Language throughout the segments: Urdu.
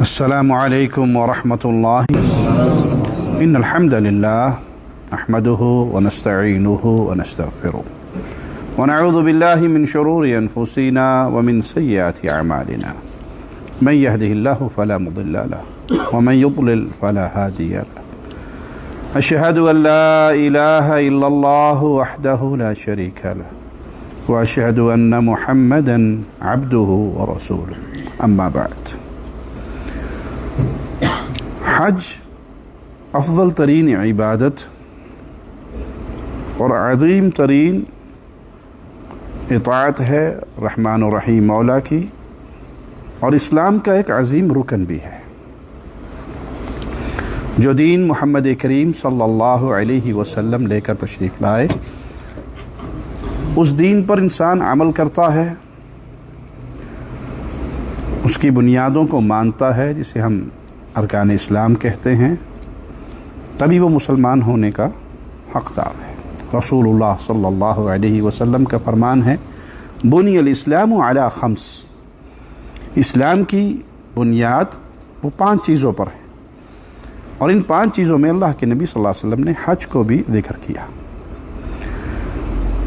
السلام عليكم ورحمة الله. إن الحمد لله نحمده ونستعينه ونستغفره ونعوذ بالله من شرور أنفسنا ومن سيئات أعمالنا. من يهده الله فلا مضل له ومن يضلل فلا هادي له. أشهد أن لا إله إلا الله وحده لا شريك له وأشهد أن محمدا عبده ورسوله. أما بعد، حج افضل ترین عبادت اور عظیم ترین اطاعت ہے رحمان و رحیم مولا کی، اور اسلام کا ایک عظیم رکن بھی ہے. جو دین محمد کریم صلی اللہ علیہ وسلم لے کر تشریف لائے، اس دین پر انسان عمل کرتا ہے، اس کی بنیادوں کو مانتا ہے جسے ہم ارکان اسلام کہتے ہیں، تبھی وہ مسلمان ہونے کا حقدار ہے. رسول اللہ صلی اللہ علیہ وسلم کا فرمان ہے، بنی الاسلام علی خمس. اسلام کی بنیاد وہ 5 چیزوں پر ہے، اور ان 5 چیزوں میں اللہ کے نبی صلی اللہ علیہ وسلم نے حج کو بھی ذکر کیا.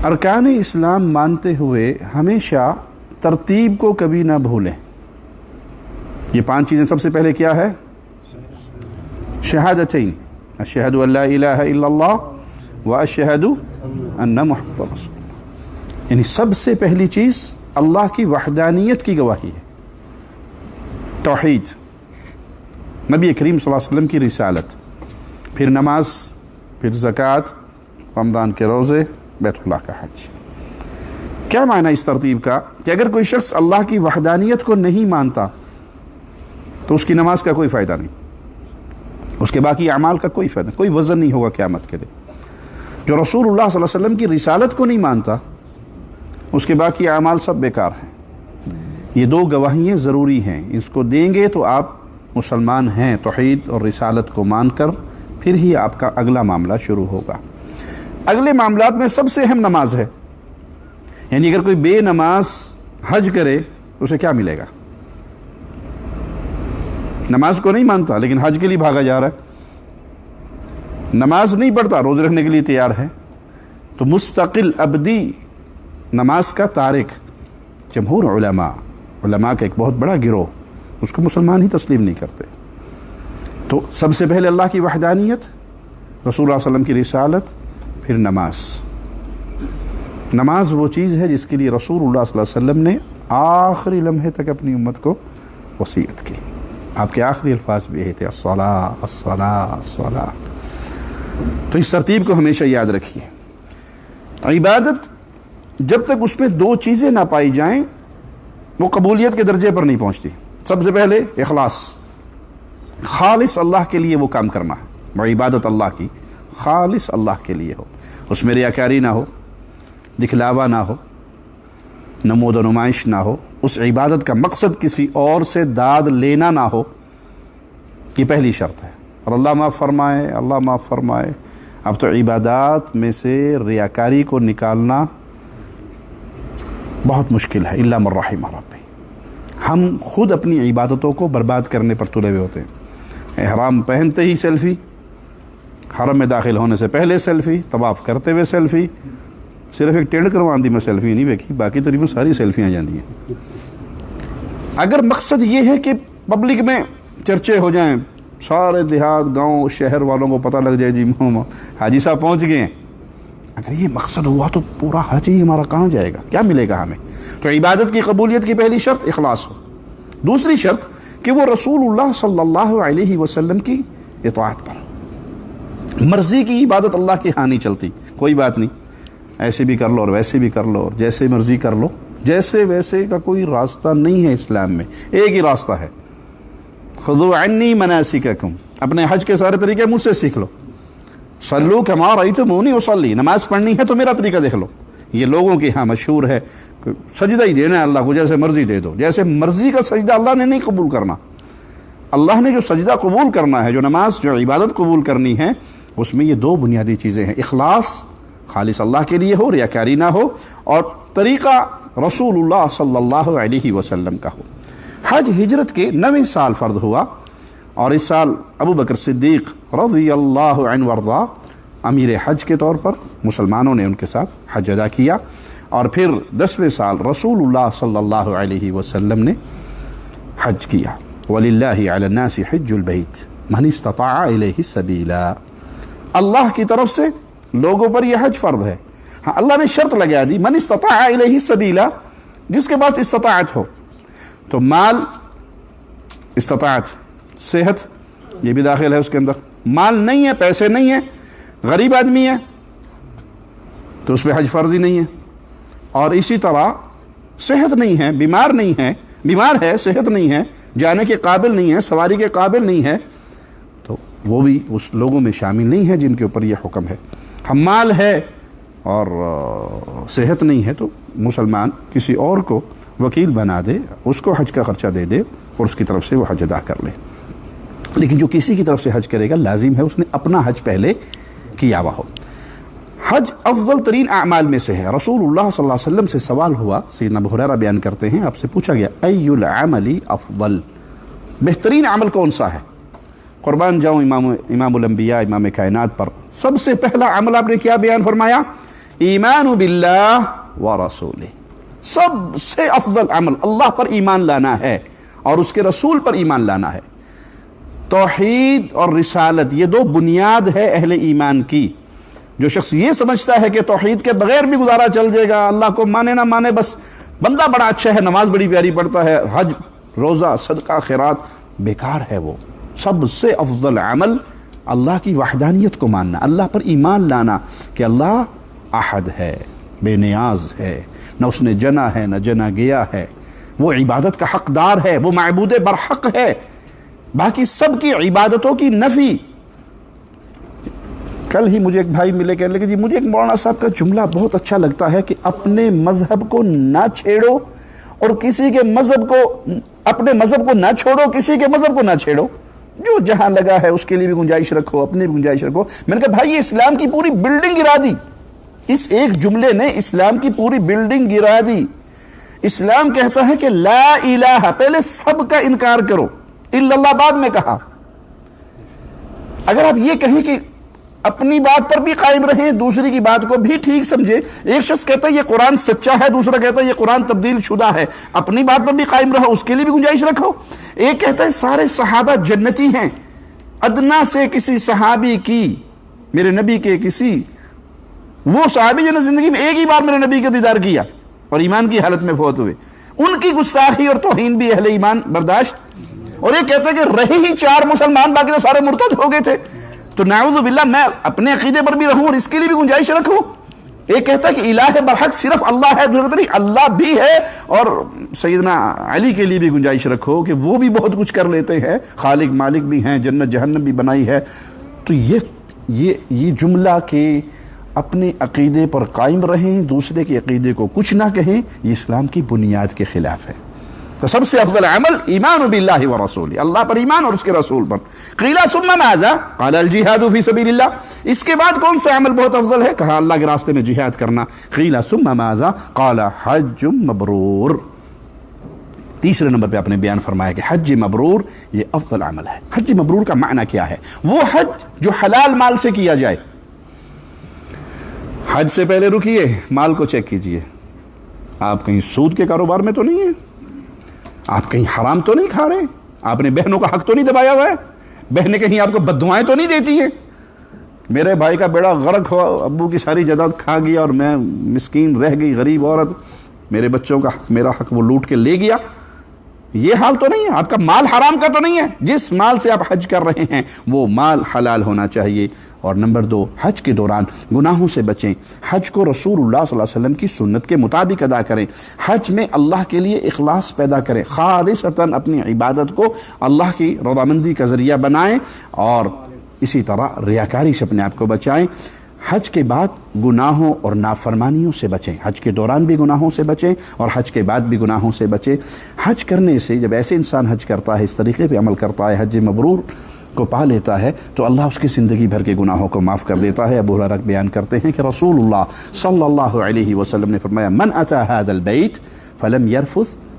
ارکان اسلام مانتے ہوئے ہمیشہ ترتیب کو کبھی نہ بھولیں. یہ 5 چیزیں سب سے پہلے کیا ہے؟ شہادتین، اشہد ان لا الہ الا اللہ و اشہد ان محمد رسول اللہ. یعنی سب سے پہلی چیز اللہ کی وحدانیت کی گواہی ہے، توحید، نبی کریم صلی اللہ علیہ وسلم کی رسالت، پھر نماز، پھر زکوٰۃ، رمضان کے روزے، بیت اللہ کا حج. کیا معنی اس ترتیب کا کہ اگر کوئی شخص اللہ کی وحدانیت کو نہیں مانتا تو اس کی نماز کا کوئی فائدہ نہیں، اس کے باقی اعمال کا کوئی فائدہ، کوئی وزن نہیں ہوگا قیامت کے دن. جو رسول اللہ صلی اللہ علیہ وسلم کی رسالت کو نہیں مانتا، اس کے باقی اعمال سب بیکار ہیں. یہ 2 گواہیاں ضروری ہیں، اس کو دیں گے تو آپ مسلمان ہیں. توحید اور رسالت کو مان کر پھر ہی آپ کا اگلا معاملہ شروع ہوگا. اگلے معاملات میں سب سے اہم نماز ہے. یعنی اگر کوئی بے نماز حج کرے اسے کیا ملے گا؟ نماز کو نہیں مانتا لیکن حج کے لیے بھاگا جا رہا ہے، نماز نہیں پڑھتا روزے رکھنے کے لیے تیار ہے، تو مستقل ابدی نماز کا تارک. جمہور علماء کا ایک بہت بڑا گروہ اس کو مسلمان ہی تسلیم نہیں کرتے. تو سب سے پہلے اللہ کی وحدانیت، رسول اللہ صلی اللہ علیہ وسلم کی رسالت، پھر نماز. نماز وہ چیز ہے جس کے لیے رسول اللہ صلی اللہ علیہ وسلم نے آخری لمحے تک اپنی امت کو وصیت کی. آپ کے آخری الفاظ بھی تھے، الصلاۃ الصلاۃ الصلاۃ. تو اس ترتیب کو ہمیشہ یاد رکھیے. عبادت جب تک اس میں 2 چیزیں نہ پائی جائیں وہ قبولیت کے درجے پر نہیں پہنچتی. سب سے پہلے اخلاص، خالص اللہ کے لیے وہ کام کرنا ہے. وہ عبادت اللہ کی خالص اللہ کے لیے ہو، اس میں ریاکاری نہ ہو، دکھلاوا نہ ہو، نمود و نمائش نہ ہو. اس عبادت کا مقصد کسی اور سے داد لینا نہ ہو. یہ پہلی شرط ہے. اور اللہ معاف فرمائے، اللہ معاف فرمائے، اب تو عبادات میں سے ریاکاری کو نکالنا بہت مشکل ہے، الا من رحم ربی. ہم خود اپنی عبادتوں کو برباد کرنے پر تلے ہوئے ہوتے ہیں. احرام پہنتے ہی سیلفی، حرم میں داخل ہونے سے پہلے سیلفی، طواف کرتے ہوئے سیلفی. صرف ایک ٹیڑھ کرواندی میں سیلفی نہیں دیکھی، باقی تقریباً ساری سیلفیاں جاندی ہیں. اگر مقصد یہ ہے کہ پبلک میں چرچے ہو جائیں، سارے دیہات، گاؤں، شہر والوں کو پتہ لگ جائے جی حاجی صاحب پہنچ گئے ہیں، اگر یہ مقصد ہوا تو پورا حج ہی ہمارا کہاں جائے گا؟ کیا ملے گا ہمیں؟ تو عبادت کی قبولیت کی پہلی شرط اخلاص ہو. دوسری شرط کہ وہ رسول اللہ صلی اللہ علیہ وسلم کی اطاعت پر. مرضی کی عبادت اللہ کے ہاں نہیں چلتی. کوئی بات نہیں، ایسے بھی کر لو اور ویسے بھی کر لو اور جیسے مرضی کر لو. جیسے ویسے کا کوئی راستہ نہیں ہے اسلام میں. ایک ہی راستہ ہے، خذوا عنی مناسککم. اپنے حج کے سارے طریقے مجھ سے سیکھ لو. صلو کما رأیتمونی اصلی. نماز پڑھنی ہے تو میرا طریقہ دیکھ لو. یہ لوگوں کے ہاں مشہور ہے، سجدہ ہی دینا ہے اللہ کو، جیسے مرضی دے دو. جیسے مرضی کا سجدہ اللہ نے نہیں قبول کرنا. اللہ نے جو سجدہ قبول کرنا ہے، جو نماز، جو عبادت قبول کرنی ہے، اس میں یہ 2 بنیادی چیزیں ہیں. اخلاص، خالص اللہ کے لیے ہو، ریاکاری نہ ہو، اور طریقہ رسول اللہ صلی اللہ علیہ وسلم کا ہو. حج ہجرت کے 9ویں سال فرض ہوا، اور اس سال ابو بکر صدیق رضی اللہ عنہ وارضا امیر حج کے طور پر مسلمانوں نے ان کے ساتھ حج ادا کیا، اور پھر 10ویں سال رسول اللہ صلی اللہ علیہ وسلم نے حج کیا۔ وَلِلَّهِ عَلَى النَّاسِ حِجُّ الْبَيْتِ مَنِ اسْتَطَاعَ إِلَيْهِ سَبِيلًا، اللہ کی طرف سے لوگوں پر یہ حج فرض ہے۔ ہاں اللہ نے شرط لگا دی، من استطاع الیہ السبیلا، جس کے پاس استطاعت ہو۔ تو مال، استطاعت، صحت، یہ بھی داخل ہے اس کے اندر۔ مال نہیں ہے، پیسے نہیں ہیں، غریب آدمی ہے تو اس پہ حج فرض ہی نہیں ہے۔ اور اسی طرح صحت نہیں ہے، بیمار نہیں ہے، بیمار ہے، صحت نہیں ہے، جانے کے قابل نہیں ہے، سواری کے قابل نہیں ہے، تو وہ بھی اس لوگوں میں شامل نہیں ہے جن کے اوپر یہ حکم ہے۔ ہم مال ہے اور صحت نہیں ہے تو مسلمان کسی اور کو وکیل بنا دے، اس کو حج کا خرچہ دے دے اور اس کی طرف سے وہ حج ادا کر لے۔ لیکن جو کسی کی طرف سے حج کرے گا لازم ہے اس نے اپنا حج پہلے کیا ہوا ہو۔ حج افضل ترین اعمال میں سے ہے۔ رسول اللہ صلی اللہ علیہ وسلم سے سوال ہوا، سیدنا ابو ہریرہ بیان کرتے ہیں، آپ سے پوچھا گیا ای العمل افضل، بہترین عمل کون سا ہے؟ قربان جاؤں امام الانبیاء، امام کائنات پر، سب سے پہلا عمل آپ نے کیا بیان فرمایا؟ ایمان باللہ ورسولہ، سب سے افضل عمل اللہ پر ایمان لانا ہے اور اس کے رسول پر ایمان لانا ہے۔ توحید اور رسالت یہ دو بنیاد ہے اہل ایمان کی۔ جو شخص یہ سمجھتا ہے کہ توحید کے بغیر بھی گزارا چل جائے گا، اللہ کو مانے نہ مانے، بس بندہ بڑا اچھا ہے، نماز بڑی پیاری پڑھتا ہے، حج، روزہ، صدقہ، خیرات، بیکار ہے وہ۔ سب سے افضل عمل اللہ کی وحدانیت کو ماننا، اللہ پر ایمان لانا کہ اللہ احد ہے، بے نیاز ہے، نہ اس نے جنا ہے نہ جنا گیا ہے، وہ عبادت کا حقدار ہے، وہ معبود برحق ہے، باقی سب کی عبادتوں کی نفی۔ کل ہی مجھے ایک بھائی ملے، کہنے لگے جی مجھے ایک مولانا صاحب کا جملہ بہت اچھا لگتا ہے کہ اپنے مذہب کو نہ چھیڑو اور کسی کے مذہب کو، اپنے مذہب کو نہ چھوڑو، کسی کے مذہب کو نہ چھیڑو، جو جہاں لگا ہے اس کے لیے بھی گنجائش رکھو، اپنی بھی گنجائش رکھو۔ میں نے کہا بھائی یہ اسلام کی پوری بلڈنگ گرا دی، اس ایک جملے نے اسلام کی پوری بلڈنگ گرا دی۔ اسلام کہتا ہے کہ لا الہ، پہلے سب کا انکار کرو، الا اللہ بعد میں کہا۔ اگر آپ یہ کہیں کہ اپنی بات پر بھی قائم رہیں، دوسری کی بات کو بھی ٹھیک سمجھے، ایک شخص کہتا ہے یہ قرآن سچا ہے، دوسرا کہتا ہے یہ قرآن تبدیل شدہ ہے، اپنی بات پر بھی قائم رہو، اس کے لیے بھی گنجائش رکھو۔ ایک کہتا ہے سارے صحابہ جنتی ہیں، ادنا سے کسی صحابی کی، میرے نبی کے کسی وہ صحابی جنہوں نے زندگی میں ایک ہی بار میرے نبی کا دیدار کیا اور ایمان کی حالت میں فوت ہوئے، ان کی گستاخی اور توہین بھی اہل ایمان برداشت۔ اور یہ کہتا ہے کہ رہے ہی 4 مسلمان، باقی تو سارے مرتد ہو گئے تھے، تو نعوذ باللہ میں اپنے عقیدے پر بھی رہوں اور اس کے لیے بھی گنجائش رکھوں۔ ایک کہتا ہے کہ الہ برحق صرف اللہ ہے، دوسرا کہتا ہے اللہ بھی ہے اور سیدنا علی کے لیے بھی گنجائش رکھو کہ وہ بھی بہت کچھ کر لیتے ہیں، خالق مالک بھی ہیں، جنت جہنم بھی بنائی ہے۔ تو یہ جملہ کہ اپنے عقیدے پر قائم رہیں، دوسرے کے عقیدے کو کچھ نہ کہیں، یہ اسلام کی بنیاد کے خلاف ہے۔ تو سب سے افضل عمل ایمان باللہ ورسولہ، اللہ پر ایمان اور اس کے رسول پر۔ قیل ثم ماذا؟ قال الجہاد فی سبیل اللہ، اس کے بعد کون سا عمل بہت افضل ہے؟ کہا اللہ کے راستے میں جہاد کرنا۔ قیل ثم ماذا؟ قال حج مبرور، تیسرے نمبر پہ آپ نے بیان فرمایا کہ حج مبرور یہ افضل عمل ہے۔ حج مبرور کا معنی کیا ہے؟ وہ حج جو حلال مال سے کیا جائے۔ حج سے پہلے رکیے، مال کو چیک کیجئے، آپ کہیں سود کے کاروبار میں تو نہیں ہیں، آپ کہیں حرام تو نہیں کھا رہے، آپ نے بہنوں کا حق تو نہیں دبایا ہوا ہے، بہنیں کہیں آپ کو بددعائیں تو نہیں دیتی ہیں۔ میرے بھائی کا بیڑا غرق ہوا، ابو کی ساری جائیداد کھا گیا اور میں مسکین رہ گئی، غریب عورت، میرے بچوں کا حق، میرا حق وہ لوٹ کے لے گیا، یہ حال تو نہیں ہے، آپ کا مال حرام کا تو نہیں ہے۔ جس مال سے آپ حج کر رہے ہیں وہ مال حلال ہونا چاہیے۔ اور نمبر 2، حج کے دوران گناہوں سے بچیں، حج کو رسول اللہ صلی اللہ علیہ وسلم کی سنت کے مطابق ادا کریں، حج میں اللہ کے لیے اخلاص پیدا کریں، خالصتاً اپنی عبادت کو اللہ کی رضامندی کا ذریعہ بنائیں، اور اسی طرح ریاکاری سے اپنے آپ کو بچائیں۔ حج کے بعد گناہوں اور نافرمانیوں سے بچیں، حج کے دوران بھی گناہوں سے بچیں اور حج کے بعد بھی گناہوں سے بچیں۔ حج کرنے سے جب ایسے انسان حج کرتا ہے، اس طریقے پہ عمل کرتا ہے، حج مبرور کو پا لیتا ہے، تو اللہ اس کی زندگی بھر کے گناہوں کو معاف کر دیتا ہے۔ ابو ہریرہ بیان کرتے ہیں کہ رسول اللہ صلی اللہ علیہ وسلم نے فرمایا من اتی ھذا البیت فلم یرفث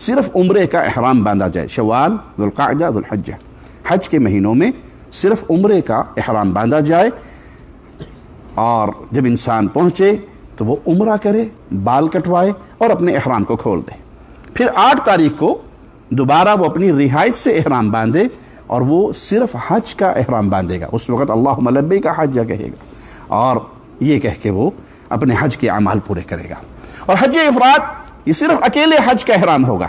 صرف عمرے کا احرام باندھا جائے، شوال، ذوالقعدہ، ذوالحجہ، حج کے مہینوں میں صرف عمرے کا احرام باندھا جائے، اور جب انسان پہنچے تو وہ عمرہ کرے، بال کٹوائے اور اپنے احرام کو کھول دے۔ پھر 8 تاریخ کو دوبارہ وہ اپنی رہائش سے احرام باندھے اور وہ صرف حج کا احرام باندھے گا۔ اس وقت اللہم لبیک حج کہے گا اور یہ کہہ کے وہ اپنے حج کے اعمال پورے کرے گا۔ اور حج افراد یہ صرف اکیلے حج کا احرام ہوگا،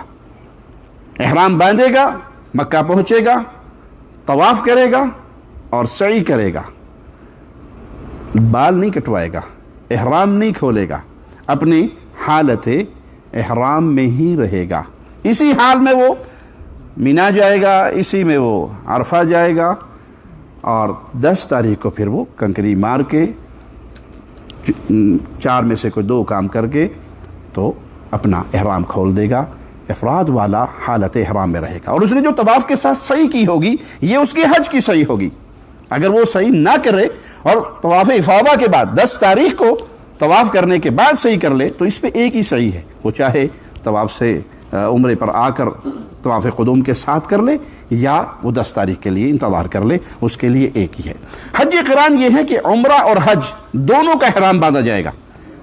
احرام باندھے گا، مکہ پہنچے گا، طواف کرے گا اور سعی کرے گا، بال نہیں کٹوائے گا، احرام نہیں کھولے گا، اپنی حالت احرام میں ہی رہے گا۔ اسی حال میں وہ مینا جائے گا، اسی میں وہ عرفہ جائے گا، اور 10 تاریخ کو پھر وہ کنکری مار کے 4 میں سے کوئی 2 کام کر کے تو اپنا احرام کھول دے گا، افراد والا حالت احرام میں رہے گا۔ اور اس نے جو طواف کے ساتھ سعی کی ہوگی یہ اس کی حج کی سعی ہوگی۔ اگر وہ سعی نہ کرے اور طواف افاضہ کے بعد 10 تاریخ کو طواف کرنے کے بعد سعی کر لے تو اس پہ ایک ہی سعی ہے، وہ چاہے طواف سے عمرے پر آ کر طواف قدوم کے ساتھ کر لے یا وہ 10 تاریخ کے لیے انتظار کر لے، اس کے لیے ایک ہی ہے۔ حج قران یہ ہے کہ عمرہ اور حج دونوں کا احرام باندھا جائے گا،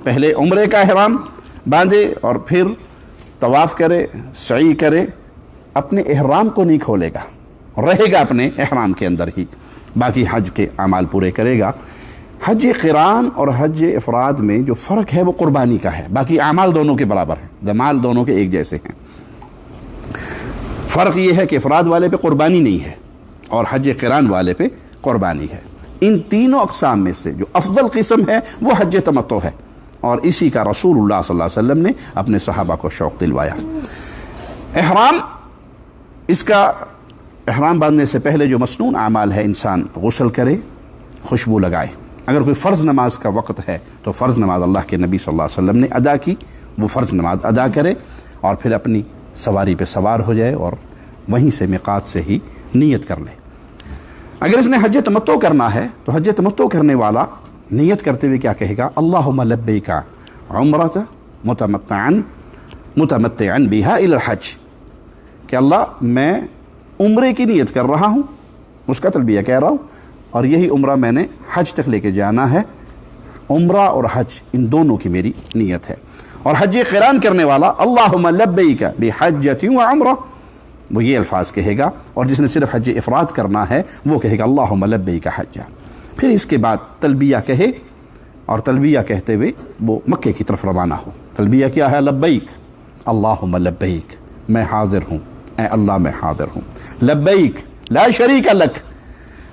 پہلے عمرے کا احرام باندھے اور پھر طواف کرے، سعی کرے، اپنے احرام کو نہیں کھولے گا، رہے گا اپنے احرام کے اندر ہی، باقی حج کے اعمال پورے کرے گا۔ حج قران اور حج افراد میں جو فرق ہے وہ قربانی کا ہے، باقی اعمال دونوں کے برابر ہیں، دمال دونوں کے ایک جیسے ہیں۔ فرق یہ ہے کہ افراد والے پہ قربانی نہیں ہے اور حج قران والے پہ قربانی ہے۔ ان تینوں اقسام میں سے جو افضل قسم ہے وہ حج تمتع ہے، اور اسی کا رسول اللہ صلی اللہ علیہ وسلم نے اپنے صحابہ کو شوق دلوایا۔ احرام، اس کا احرام باندھنے سے پہلے جو مسنون اعمال ہے، انسان غسل کرے، خوشبو لگائے، اگر کوئی فرض نماز کا وقت ہے تو فرض نماز اللہ کے نبی صلی اللہ علیہ وسلم نے ادا کی، وہ فرض نماز ادا کرے اور پھر اپنی سواری پہ سوار ہو جائے اور وہیں سے میقات سے ہی نیت کر لے۔ اگر اس نے حج تمتع کرنا ہے تو حج تمتع کرنے والا نیت کرتے ہوئے کیا کہے گا؟ اللہم لبیک عمرۃ متمتعا بہا الی الحج، کہ اللہ میں عمرے کی نیت کر رہا ہوں، اس کا تلبیہ کہہ رہا ہوں، اور یہی عمرہ میں نے حج تک لے کے جانا ہے۔ عمرہ اور حج ان دونوں کی میری نیت ہے۔ اور حج قران کرنے والا اللہم لبیک بحجۃ وعمرہ، وہ یہ الفاظ کہے گا، اور جس نے صرف حج افراد کرنا ہے وہ کہے گا اللہم لبیک حجہ۔ پھر اس کے بعد تلبیہ کہے، اور تلبیہ کہتے ہوئے وہ مکے کی طرف روانہ ہو۔ تلبیہ کیا ہے؟ لبیک اللہم لبیک، میں حاضر ہوں، اے اللہ میں حاضر ہوں، لبیک لا شریک لک،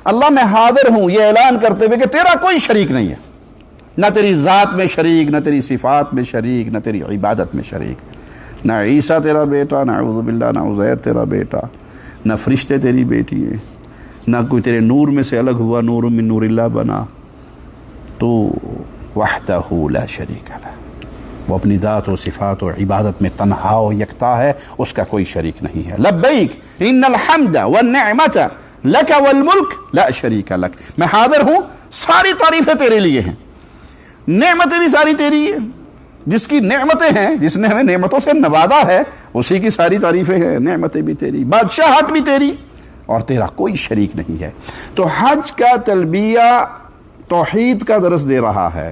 اللہ میں حاضر ہوں، یہ اعلان کرتے ہوئے کہ تیرا کوئی شریک نہیں ہے، نہ تیری ذات میں شریک، نہ تیری صفات میں شریک، نہ تیری عبادت میں شریک، نہ عیسیٰ تیرا بیٹا، نہ اعوذ باللہ، نہ عزیر تیرا بیٹا، نہ فرشتے تیری بیٹی ہے، نہ کوئی تیرے نور میں سے الگ ہوا، نور من نور اللہ بنا، تو وحدہ لا شریک لہ، وہ اپنی ذات و صفات و عبادت میں تنہا و یکتا ہے، اس کا کوئی شریک نہیں ہے۔ لبیک ان الحمد والنعمت لک والملک لا شریک لک، میں حاضر ہوں، ساری تعریفیں تیرے لیے ہیں، نعمتیں بھی ساری تیری ہیں، جس کی نعمتیں ہیں، جس نے ہمیں نعمتوں سے نوازا ہے، اسی کی ساری تعریفیں ہیں، نعمتیں بھی تیری، بادشاہت بھی تیری، اور تیرا کوئی شریک نہیں ہے۔ تو حج کا تلبیہ توحید کا درس دے رہا ہے۔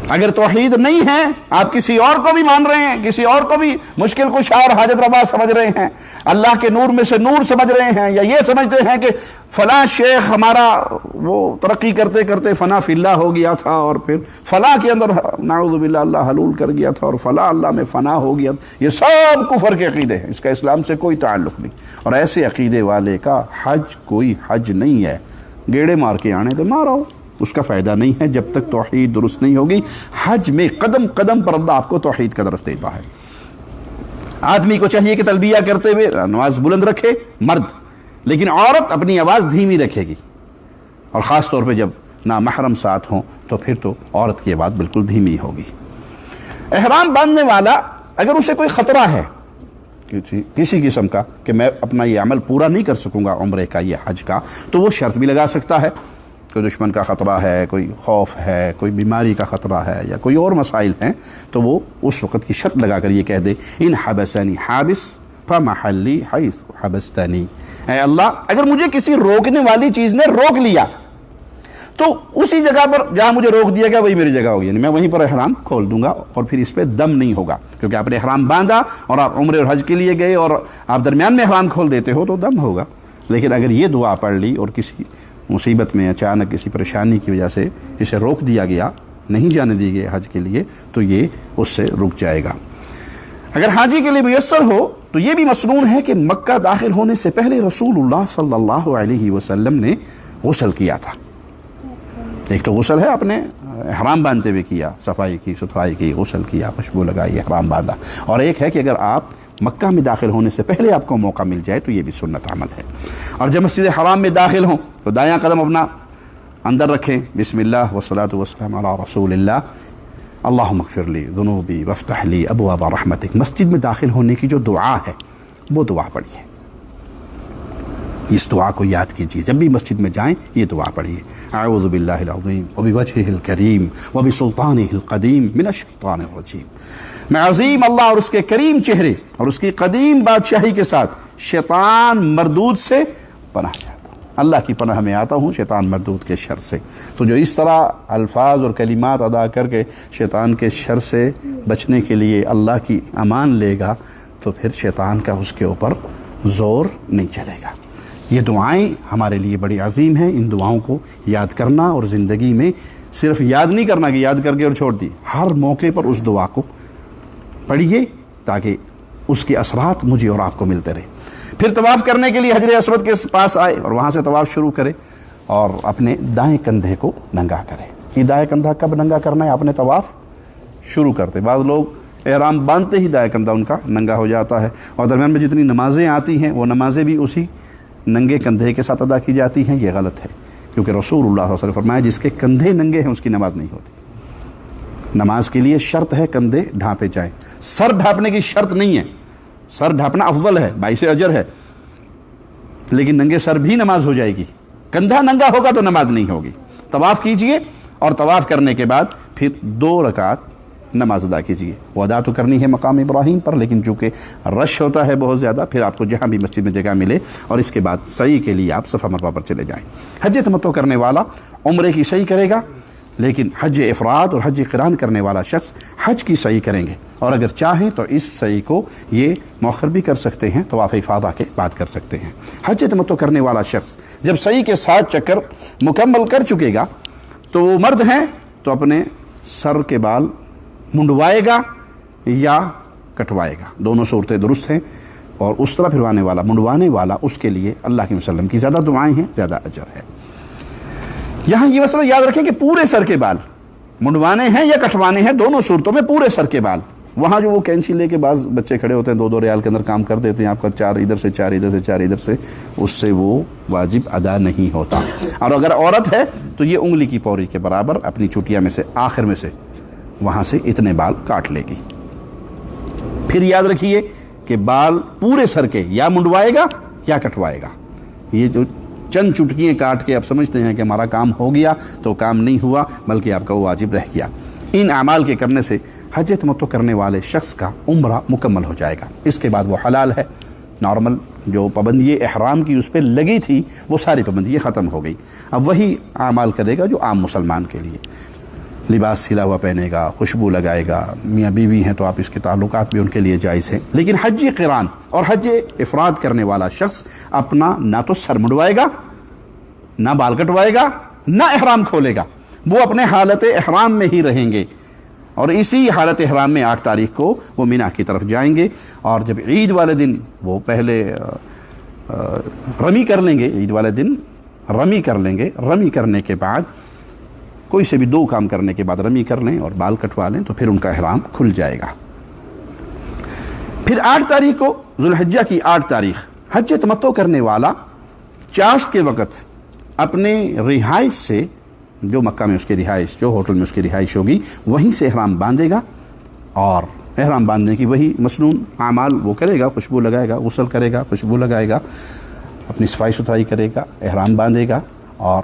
اگر توحید نہیں ہے، آپ کسی اور کو بھی مان رہے ہیں، کسی اور کو بھی مشکل کشا اور حاجت روا سمجھ رہے ہیں، اللہ کے نور میں سے نور سمجھ رہے ہیں، یا یہ سمجھتے ہیں کہ فلاں شیخ ہمارا وہ ترقی کرتے کرتے فنا فی اللہ ہو گیا تھا، اور پھر فلاں کے اندر نعوذ باللہ اللہ حلول کر گیا تھا، اور فلاں اللہ میں فنا ہو گیا، یہ سب کفر کے عقیدے ہیں، اس کا اسلام سے کوئی تعلق نہیں۔ اور ایسے عقیدے والے کا حج کوئی حج نہیں ہے، گیڑے مار کے آنے تو مارو، اس کا فائدہ نہیں ہے جب تک توحید درست نہیں ہوگی۔ حج میں قدم قدم پر اللہ آپ کو توحید کا درس دیتا ہے۔ آدمی کو چاہیے کہ تلبیہ کرتے ہوئے آواز بلند رکھے، مرد، لیکن عورت اپنی آواز دھیمی رکھے گی، اور خاص طور پہ جب نامحرم ساتھ ہوں تو پھر تو عورت کی آواز بالکل دھیمی ہوگی۔ احرام باندھنے والا اگر اسے کوئی خطرہ ہے کسی قسم کا کہ میں اپنا یہ عمل پورا نہیں کر سکوں گا عمرے کا یا حج کا، تو وہ شرط بھی لگا سکتا ہے۔ کوئی دشمن کا خطرہ ہے، کوئی خوف ہے، کوئی بیماری کا خطرہ ہے یا کوئی اور مسائل ہیں، تو وہ اس وقت کی شرط لگا کر یہ کہہ دے ان حبسنی حابس فمحلی حیث حبستنی، اے اللہ اگر مجھے کسی روکنے والی چیز نے روک لیا تو اسی جگہ پر جہاں مجھے روک دیا گیا وہی میری جگہ ہوگی، یعنی میں وہیں پر احرام کھول دوں گا اور پھر اس پہ دم نہیں ہوگا، کیونکہ آپ نے احرام باندھا اور آپ عمرے اور حج کے لیے گئے اور آپ درمیان میں احرام کھول دیتے ہو تو دم ہوگا۔ لیکن اگر یہ دعا پڑھ لی اور کسی مصیبت میں اچانک کسی پریشانی کی وجہ سے اسے روک دیا گیا، نہیں جانے دی گئی حج کے لیے، تو یہ اس سے رک جائے گا۔ اگر حاجی کے لیے میسر ہو تو یہ بھی مسنون ہے کہ مکہ داخل ہونے سے پہلے رسول اللہ صلی اللہ علیہ وسلم نے غسل کیا تھا۔ ایک تو غسل ہے اپنے احرام باندھتے ہوئے کیا، صفائی کی، ستھرائی کی، غسل کیا، خوشبو لگائی، احرام باندھا، اور ایک ہے کہ اگر آپ مکہ میں داخل ہونے سے پہلے آپ کو موقع مل جائے تو یہ بھی سنت عمل ہے۔ اور جب مسجد حرام میں داخل ہوں تو دایاں قدم اپنا اندر رکھیں، بسم اللہ والصلاۃ والسلام علی رسول اللہ، اللہم اغفر لی ذنوبی وافتح لی ابواب رحمتک۔ مسجد میں داخل ہونے کی جو دعا ہے وہ دعا پڑھیے، اس دعا کو یاد کیجیے، جب بھی مسجد میں جائیں یہ دعا پڑھیے، اعوذ باللہ العظیم وبوجہہ الکریم وبسلطانہ القدیم من الشیطان الرجیم۔ میں عظیم اللہ اور اس کے کریم چہرے اور اس کی قدیم بادشاہی کے ساتھ شیطان مردود سے پناہ چاہتا ہوں، اللہ کی پناہ میں آتا ہوں شیطان مردود کے شر سے۔ تو جو اس طرح الفاظ اور کلمات ادا کر کے شیطان کے شر سے بچنے کے لیے اللہ کی امان لے گا تو پھر شیطان کا اس کے اوپر زور نہیں چلے گا۔ یہ دعائیں ہمارے لیے بڑی عظیم ہیں، ان دعاؤں کو یاد کرنا اور زندگی میں صرف یاد نہیں کرنا کہ یاد کر کے اور چھوڑ دی، ہر موقع پر اس دعا کو پڑھیے تاکہ اس کے اثرات مجھے اور آپ کو ملتے رہے۔ پھر طواف کرنے کے لیے حجر اسود کے پاس آئے اور وہاں سے طواف شروع کرے اور اپنے دائیں کندھے کو ننگا کرے۔ یہ دائیں کندھا کب ننگا کرنا ہے؟ اپنے طواف شروع کرتے، بعض لوگ احرام باندھتے ہی دائیں کندھا ان کا ننگا ہو جاتا ہے، اور درمیان میں جتنی نمازیں آتی ہیں وہ نمازیں بھی اسی ننگے کندھے کے ساتھ ادا کی جاتی ہیں۔ یہ غلط ہے، کیونکہ رسول اللہ صلی اللہ علیہ وسلم نے فرمایا جس کے کندھے ننگے ہیں اس کی نماز نہیں ہوتی۔ نماز کے لیے شرط ہے کندھے ڈھانپے جائیں، سر ڈھانپنے کی شرط نہیں ہے، سر ڈھانپنا افضل ہے، باعث اجر ہے، لیکن ننگے سر بھی نماز ہو جائے گی، کندھا ننگا ہوگا تو نماز نہیں ہوگی۔ طواف کیجئے اور طواف کرنے کے بعد پھر 2 رکعت نماز ادا کیجیے۔ وہ ادا تو کرنی ہے مقام ابراہیم پر، لیکن چونکہ رش ہوتا ہے بہت زیادہ، پھر آپ کو جہاں بھی مسجد میں جگہ ملے، اور اس کے بعد سعی کے لیے آپ صفا مروہ پر چلے جائیں۔ حج تمتع کرنے والا عمرے کی سعی کرے گا، لیکن حج افراد اور حج قران کرنے والا شخص حج کی سعی کریں گے، اور اگر چاہیں تو اس سعی کو یہ مؤخر بھی کر سکتے ہیں، طواف افاضہ کے بعد کر سکتے ہیں۔ حج تمتع کرنے والا شخص جب سعی کے 7 چکر مکمل کر چکے گا تو وہ مرد ہیں تو اپنے سر کے بال منڈوائے گا یا کٹوائے گا، دونوں صورتیں درست ہیں، اور اس طرح پھروانے والا، منڈوانے والا، اس کے لیے اللہ کے وسلم کی زیادہ دعائیں ہیں، زیادہ اجر ہے۔ یہاں یہ مسئلہ یاد رکھیں کہ پورے سر کے بال منڈوانے ہیں یا کٹوانے ہیں، دونوں صورتوں میں پورے سر کے بال۔ وہاں جو وہ کینچی لے کے بعض بچے کھڑے ہوتے ہیں 2-2 ریال کے اندر کام کر دیتے ہیں، آپ کا 4 ادھر سے 4 ادھر سے 4 ادھر سے، اس سے وہ واجب ادا نہیں ہوتا۔ اور اگر عورت ہے تو یہ انگلی کی پوری کے برابر اپنی چوٹیا میں سے آخر میں سے وہاں سے اتنے بال کاٹ لے گی۔ پھر یاد رکھیے کہ بال پورے سر کے یا منڈوائے گا یا کٹوائے گا۔ یہ جو چند چٹکیاں کاٹ کے آپ سمجھتے ہیں کہ ہمارا کام ہو گیا، تو کام نہیں ہوا، بلکہ آپ کا وہ واجب رہ گیا۔ ان اعمال کے کرنے سے حج تمتع کرنے والے شخص کا عمرہ مکمل ہو جائے گا، اس کے بعد وہ حلال ہے۔ نارمل جو پابندی احرام کی اس پہ لگی تھی وہ ساری پابندی ختم ہو گئی، اب وہی اعمال کرے گا جو عام مسلمان کے لیے، لباس سلا ہوا پہنے گا، خوشبو لگائے گا، میاں بیوی ہیں تو آپ اس کے تعلقات بھی ان کے لیے جائز ہیں۔ لیکن حج قران اور حج افراد کرنے والا شخص اپنا نہ تو سر منڈوائے گا، نہ بال کٹوائے گا، نہ احرام کھولے گا، وہ اپنے حالت احرام میں ہی رہیں گے، اور اسی حالت احرام میں 8 تاریخ کو وہ مینا کی طرف جائیں گے، اور جب عید والے دن وہ پہلے رمی کر لیں گے، عید والے دن رمی کر لیں گے، رمی کرنے کے بعد کوئی سے بھی 2 کام کرنے کے بعد رمی کر لیں اور بال کٹوا لیں تو پھر ان کا احرام کھل جائے گا۔ پھر 8 تاریخ کو ذو الحجہ کی 8 تاریخ حج تمتع کرنے والا چاشت کے وقت اپنے رہائش سے، جو مکہ میں اس کی رہائش، جو ہوٹل میں اس کی رہائش ہوگی، وہیں سے احرام باندھے گا، اور احرام باندھنے کی وہی مسنون اعمال وہ کرے گا، خوشبو لگائے گا، غسل کرے گا، خوشبو لگائے گا، اپنی صفائی ستھرائی کرے گا، احرام باندھے گا، اور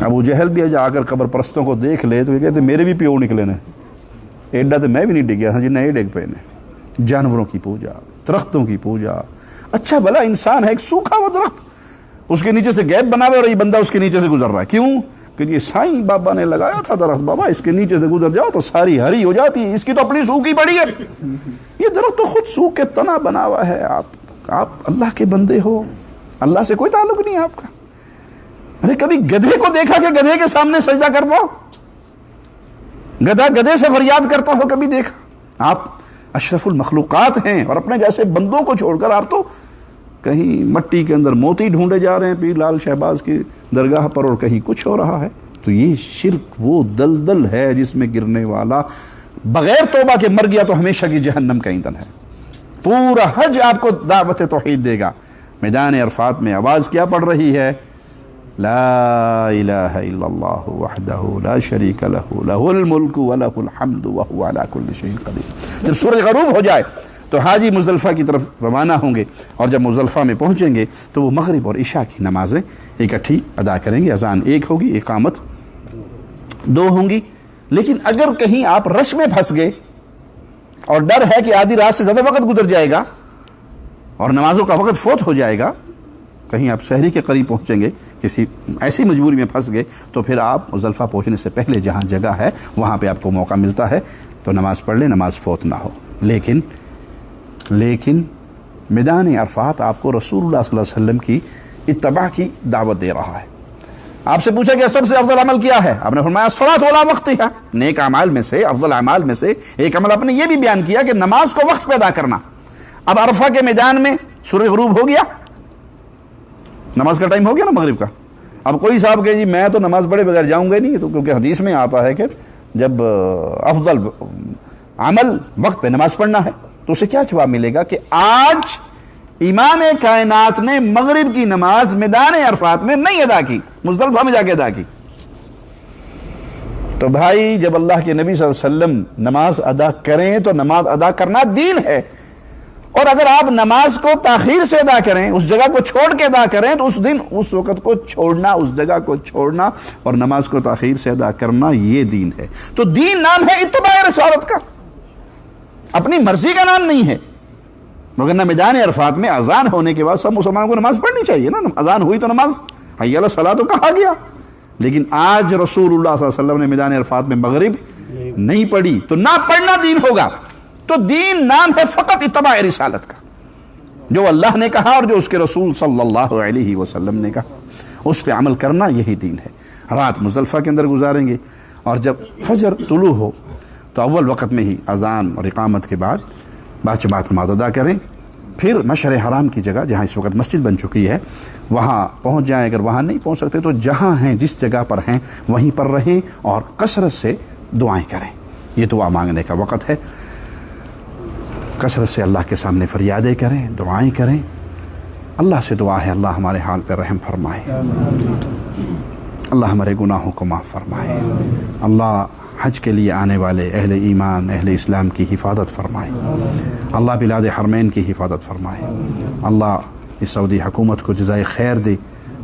ابو جہل بھی جا کر قبر پرستوں کو دیکھ لے تو یہ کہتے میرے بھی پیو نکلے نے، ایڈا تو میں بھی نہیں ڈگیا ہاں جی نہ ڈگ پے نے۔ جانوروں کی پوجا، درختوں کی پوجا، اچھا بھلا انسان ہے ایک سوکھا ہوا درخت، اس کے نیچے سے گیپ بنا ہوا اور یہ بندہ اس کے نیچے سے گزر رہا ہے، کیوں کہ یہ سائیں بابا نے لگایا تھا درخت، بابا اس کے نیچے سے گزر جاؤ تو ساری ہری ہو جاتی ہے، اس کی تو اپنی سوکھی پڑی ہے، یہ درخت تو خود سوکھ کے تنا بنا ہوا ہے۔ آپ اللہ کے بندے ہو، اللہ سے کوئی تعلق نہیں ہے آپ کا۔ ارے کبھی گدھے کو دیکھا کہ گدھے کے سامنے سجدہ کرتا ہو؟ گدھا گدھے سے فریاد کرتا ہو کبھی دیکھا؟ آپ اشرف المخلوقات ہیں اور اپنے جیسے بندوں کو چھوڑ کر آپ تو کہیں مٹی کے اندر موتی ڈھونڈے جا رہے ہیں پیر لال شہباز کی درگاہ پر، اور کہیں کچھ ہو رہا ہے۔ تو یہ شرک وہ دلدل ہے جس میں گرنے والا بغیر توبہ کے مر گیا تو ہمیشہ کی جہنم کا ایندھن ہے۔ پورا حج آپ کو دعوت توحید دے گا۔ میدان عرفات میں آواز کیا پڑ رہی ہے؟ لا الہ الا اللہ وحدہ لا شریک لہ لہ الملک ولہ الحمد وہو علی کل شیء قدیر۔ جب سورج غروب ہو جائے تو حاجی مزدلفہ کی طرف روانہ ہوں گے، اور جب مزدلفہ میں پہنچیں گے تو وہ مغرب اور عشاء کی نمازیں اکٹھی ادا کریں گے۔ اذان ایک ہوگی، اقامت دو ہوں گی۔ لیکن اگر کہیں آپ رش میں پھنس گئے اور ڈر ہے کہ آدھی رات سے زیادہ وقت گزر جائے گا اور نمازوں کا وقت فوت ہو جائے گا، کہیں آپ سحری کے قریب پہنچیں گے، کسی ایسی مجبوری میں پھنس گئے، تو پھر آپ مزدلفہ پہنچنے سے پہلے جہاں جگہ ہے وہاں پہ آپ کو موقع ملتا ہے تو نماز پڑھ لیں، نماز فوت نہ ہو۔ لیکن میدان عرفات آپ کو رسول اللہ صلی اللہ علیہ وسلم کی اتباع کی دعوت دے رہا ہے۔ آپ سے پوچھا کہ سب سے افضل عمل کیا ہے؟ آپ نے فرمایا الصلاۃ علی وقتہا۔ نیک اعمال میں سے، افضل اعمال میں سے ایک عمل آپ نے یہ بھی بیان کیا کہ نماز کو وقت پہ ادا کرنا۔ اب عرفہ کے میدان میں سورج غروب ہو گیا، نماز کا ٹائم ہو گیا نا مغرب کا۔ اب کوئی صاحب کہ جی میں تو نماز پڑھے بغیر جاؤں گا نہیں، تو کیونکہ حدیث میں آتا ہے کہ جب افضل عمل وقت پہ نماز پڑھنا ہے، تو اسے کیا جواب ملے گا کہ آج امام کائنات نے مغرب کی نماز میدان عرفات میں نہیں ادا کی، مزدلفہ میں جا کے ادا کی۔ تو بھائی جب اللہ کے نبی صلی اللہ علیہ وسلم نماز ادا کریں تو نماز ادا کرنا دین ہے، اور اگر آپ نماز کو تاخیر سے ادا کریں، اس جگہ کو چھوڑ کے ادا کریں، تو اس دن اس وقت کو چھوڑنا، اس جگہ کو چھوڑنا اور نماز کو تاخیر سے ادا کرنا یہ دین ہے۔ تو دین نام ہے اتباع رسالت کا، اپنی مرضی کا نام نہیں ہے۔ مگر نہ میدان عرفات میں اذان ہونے کے بعد سب مسلمانوں کو نماز پڑھنی چاہیے نا، اذان ہوئی تو نماز حی علی الصلاۃ تو کہا گیا۔ لیکن آج رسول اللہ صلی اللہ علیہ وسلم نے میدان عرفات میں مغرب نہیں پڑھی، تو نہ پڑھنا دین ہوگا۔ تو دین نام ہے فقط اتباع رسالت کا، جو اللہ نے کہا اور جو اس کے رسول صلی اللہ علیہ وسلم نے کہا اس پہ عمل کرنا، یہی دین ہے۔ رات مزدلفہ کے اندر گزاریں گے، اور جب فجر طلوع ہو تو اول وقت میں ہی اذان اور اقامت کے بعد باجماعت نماز ادا کریں، پھر مشعر حرام کی جگہ جہاں اس وقت مسجد بن چکی ہے وہاں پہنچ جائیں۔ اگر وہاں نہیں پہنچ سکتے تو جہاں ہیں، جس جگہ پر ہیں وہیں پر رہیں اور کثرت سے دعائیں کریں۔ یہ دعا مانگنے کا وقت ہے، کثرت سے اللہ کے سامنے فریادیں کریں، دعائیں کریں۔ اللہ سے دعا ہے اللہ ہمارے حال پہ رحم فرمائے، اللہ ہمارے گناہوں کو معاف فرمائے، اللہ حج کے لیے آنے والے اہل ایمان اہل اسلام کی حفاظت فرمائے، اللہ بلاد حرمین کی حفاظت فرمائے، اللہ اس سعودی حکومت کو جزائے خیر دے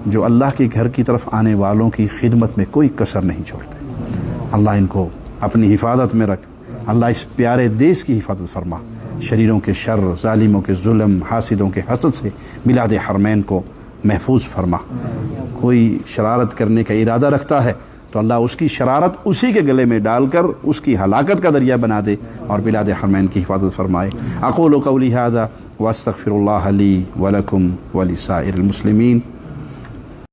جو اللہ کے گھر کی طرف آنے والوں کی خدمت میں کوئی کسر نہیں چھوڑتے۔ اللہ ان کو اپنی حفاظت میں رکھ، اللہ اس پیارے دیس کی حفاظت فرما، شریروں کے شر، ظالموں کے ظلم، حاسدوں کے حسد سے بلاد حرمین کو محفوظ فرما۔ کوئی شرارت کرنے کا ارادہ رکھتا ہے تو اللہ اس کی شرارت اسی کے گلے میں ڈال کر اس کی ہلاکت کا ذریعہ بنا دے اور بلاد حرمین کی حفاظت فرمائے۔ اقول قولی ھذا واستغفر اللہ لی ولکم ولسائر المسلمین۔